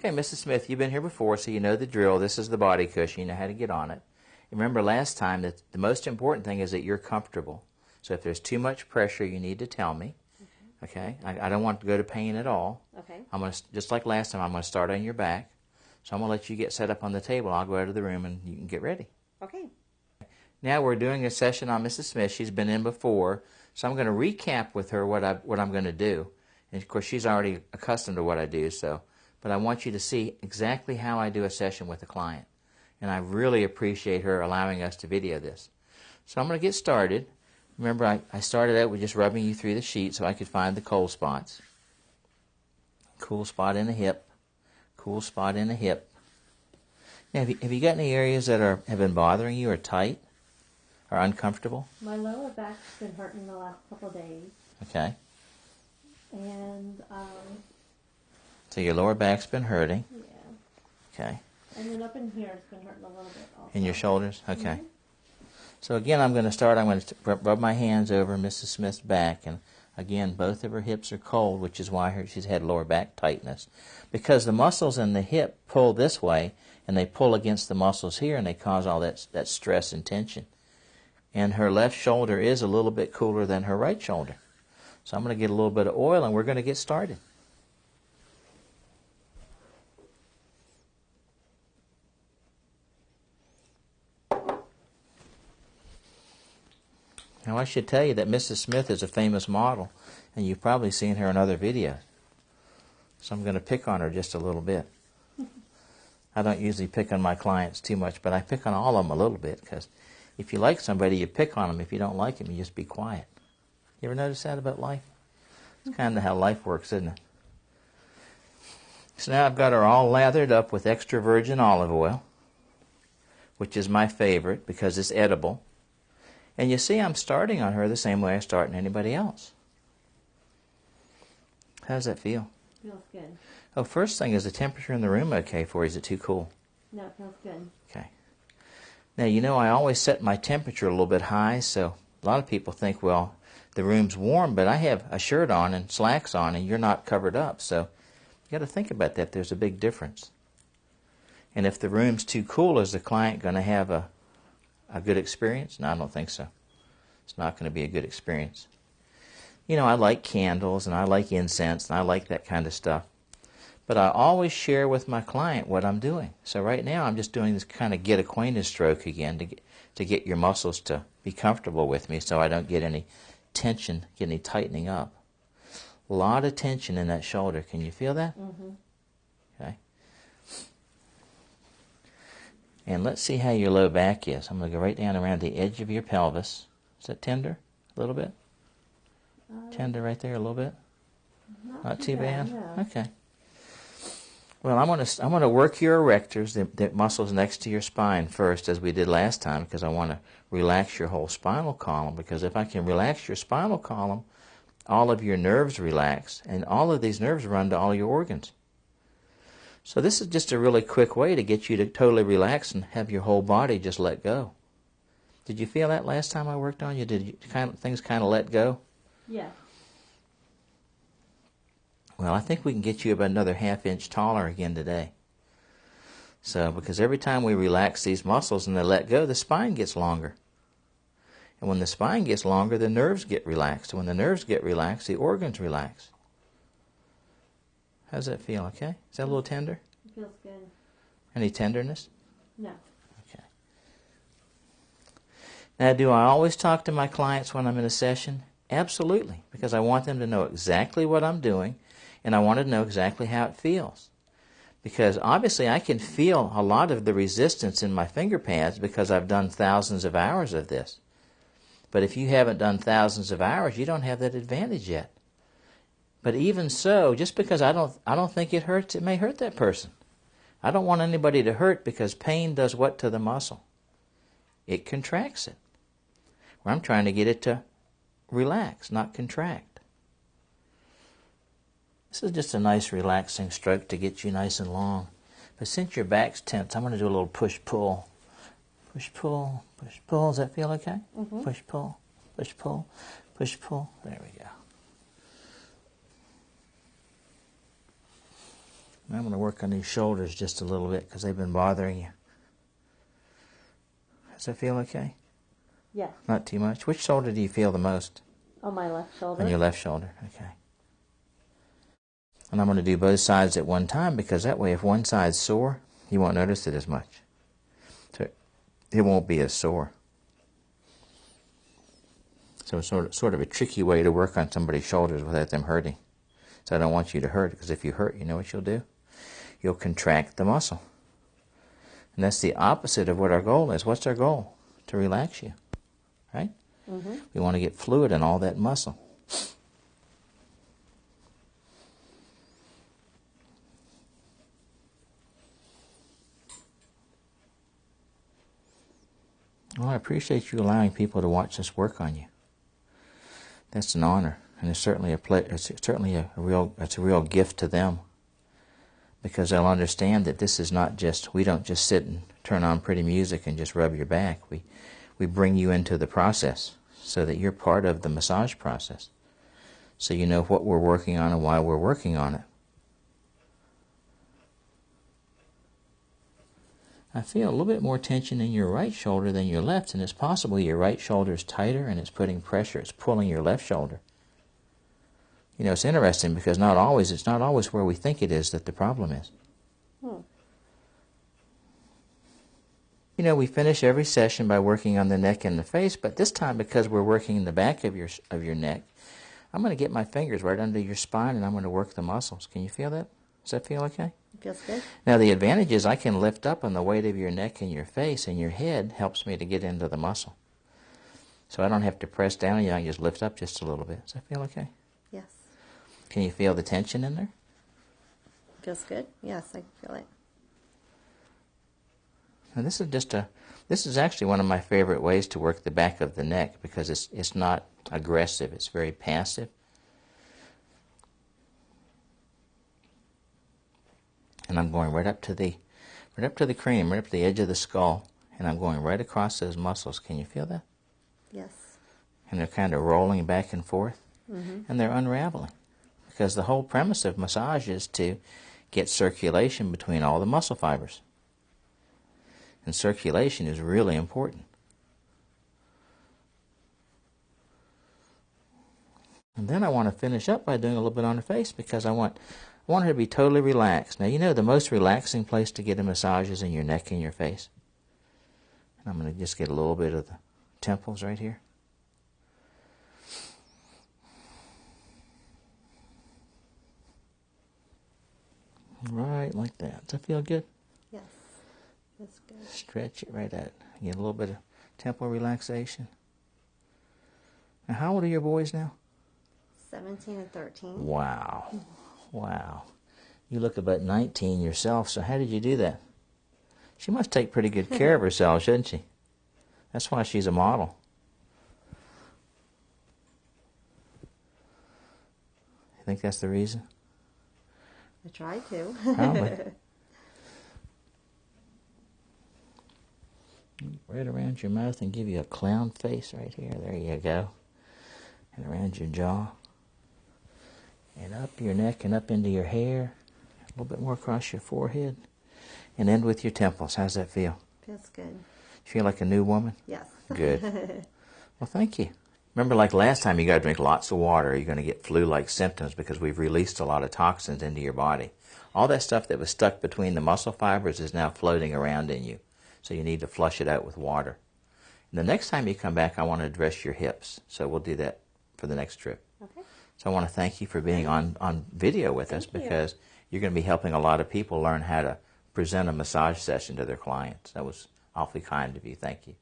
Okay, Mrs. Smith, you've been here before, so you know the drill. This is the body cushion. You know how to get on it. Remember last time that the most important thing is that you're comfortable. So if there's too much pressure, you need to tell me. Okay? I don't want to go to pain at all. Okay. I'm going to, just like last time, I'm going to start on your back. So I'm going to let you get set up on the table. I'll go out of the room and you can get ready. Okay. Now we're doing a session on Mrs. Smith. She's been in before. So I'm going to recap with her what I'm going to do. And of course, she's already accustomed to what I do, but I want you to see exactly how I do a session with a client. And I really appreciate her allowing us to video this. So I'm going to get started. Remember, I started out with just rubbing you through the sheet so I could find the cold spots. Cool spot in the hip. Cool spot in the hip. Now, have you got any areas that have been bothering you or tight or uncomfortable? My lower back's been hurting the last couple of days. Okay. And, so your lower back's been hurting. yeah. Okay. And then up in here it's been hurting a little bit also. In your shoulders? Okay. Mm-hmm. So again, I'm going to rub my hands over Mrs. Smith's back, and again, both of her hips are cold, which is why she's had lower back tightness. Because the muscles in the hip pull this way, and they pull against the muscles here, and they cause all that stress and tension. And her left shoulder is a little bit cooler than her right shoulder. So I'm going to get a little bit of oil, and we're going to get started. Now, I should tell you that Mrs. Smith is a famous model, and you've probably seen her in other videos. So I'm going to pick on her just a little bit. I don't usually pick on my clients too much, but I pick on all of them a little bit, because if you like somebody, you pick on them. If you don't like them, you just be quiet. You ever notice that about life? It's kind of how life works, isn't it? So now I've got her all lathered up with extra virgin olive oil, which is my favorite because it's edible. And you see I'm starting on her the same way I start on anybody else. How does that feel? Feels good. Oh, first thing, is the temperature in the room okay for you? Is it too cool? No, it feels good. Okay. Now, you know I always set my temperature a little bit high, so a lot of people think, well, the room's warm, but I have a shirt on and slacks on and you're not covered up. So you got to think about that. There's a big difference. And if the room's too cool, is the client going to have a good experience? No, I don't think so. It's not going to be a good experience. You know, I like candles and I like incense and I like that kind of stuff. But I always share with my client what I'm doing. So right now I'm just doing this kind of get acquainted stroke again to get your muscles to be comfortable with me so I don't get any tension, get any tightening up. A lot of tension in that shoulder. Can you feel that? Mm-hmm. Okay. And let's see how your low back is. I'm going to go right down around the edge of your pelvis. Is that tender? A little bit? Tender right there a little bit? Not too bad? No. Okay. Well, I'm going to work your erectors, the muscles next to your spine first, as we did last time, because I want to relax your whole spinal column. Because if I can relax your spinal column, all of your nerves relax, and all of these nerves run to all your organs. So this is just a really quick way to get you to totally relax and have your whole body just let go. Did you feel that last time I worked on you? Did things kind of let go? Yeah. Well, I think we can get you about another half-inch taller again today. So, because every time we relax these muscles and they let go, the spine gets longer. And when the spine gets longer, the nerves get relaxed. And when the nerves get relaxed, the organs relax. How does that feel, okay? Is that a little tender? It feels good. Any tenderness? No. Okay. Now, do I always talk to my clients when I'm in a session? Absolutely, because I want them to know exactly what I'm doing, and I want to know exactly how it feels. Because obviously I can feel a lot of the resistance in my finger pads because I've done thousands of hours of this. But if you haven't done thousands of hours, you don't have that advantage yet. But even so, just because I don't think it hurts, it may hurt that person. I don't want anybody to hurt because pain does what to the muscle? It contracts it. Where I'm trying to get it to relax, not contract. This is just a nice relaxing stroke to get you nice and long. But since your back's tense, I'm going to do a little push-pull. Push-pull, push-pull. Does that feel okay? Mm-hmm. Push-pull, push-pull, push-pull. There we go. I'm going to work on these shoulders just a little bit because they've been bothering you. Does that feel okay? Yes. Not too much? Which shoulder do you feel the most? On my left shoulder. On your left shoulder, okay. And I'm going to do both sides at one time because that way if one side's sore, you won't notice it as much. So it won't be as sore. So it's sort of a tricky way to work on somebody's shoulders without them hurting. So I don't want you to hurt, because if you hurt, you know what you'll do? You'll contract the muscle. And that's the opposite of what our goal is. What's our goal? To relax you, right? Mm-hmm. We want to get fluid in all that muscle. Well, I appreciate you allowing people to watch us work on you. That's an honor, and it's certainly a real gift to them, because they'll understand that this is not just, we don't just sit and turn on pretty music and just rub your back. We bring you into the process so that you're part of the massage process, so you know what we're working on and why we're working on it. I feel a little bit more tension in your right shoulder than your left, and it's possible your right shoulder is tighter and it's putting pressure, it's pulling your left shoulder. You know, it's interesting because it's not always where we think it is that the problem is. You know, we finish every session by working on the neck and the face, but this time, because we're working the back of your neck, I'm going to get my fingers right under your spine and I'm going to work the muscles. Can you feel that? Does that feel okay? Feels good. Now the advantage is I can lift up, and the weight of your neck and your face and your head helps me to get into the muscle. So I don't have to press down on you, I can just lift up just a little bit. Does that feel okay? Yes. Can you feel the tension in there? Feels good. Yes, I can feel it. And this is actually one of my favorite ways to work the back of the neck, because it's not aggressive, it's very passive. And I'm going right up to the cranium, right up to the edge of the skull, and I'm going right across those muscles. Can you feel that? Yes. And they're kind of rolling back and forth, Mm-hmm. and they're unraveling, because the whole premise of massage is to get circulation between all the muscle fibers. And circulation is really important. And then I want to finish up by doing a little bit on her face, because I want her to be totally relaxed. Now, you know the most relaxing place to get a massage is in your neck and your face. And I'm going to just get a little bit of the temples right here. Right like that. Does that feel good? Yes. That's good. Stretch it right out. Get a little bit of temple relaxation. Now, how old are your boys now? 17 and 13. Wow. Wow. You look about 19 yourself, so how did you do that? She must take pretty good care of herself, shouldn't she? That's why she's a model. You think that's the reason? I tried to. Probably. Right around your mouth and give you a clown face right here. There you go. And around your jaw. And up your neck and up into your hair. A little bit more across your forehead. And end with your temples. How's that feel? Feels good. You feel like a new woman? Yes. Good. Well, thank you. Remember, like last time, you got to drink lots of water. You're going to get flu-like symptoms because we've released a lot of toxins into your body. All that stuff that was stuck between the muscle fibers is now floating around in you. So you need to flush it out with water. And the next time you come back, I want to address your hips. So we'll do that for the next trip. Okay. So I want to thank you for being on video with us, because you're going to be helping a lot of people learn how to present a massage session to their clients. That was awfully kind of you. Thank you.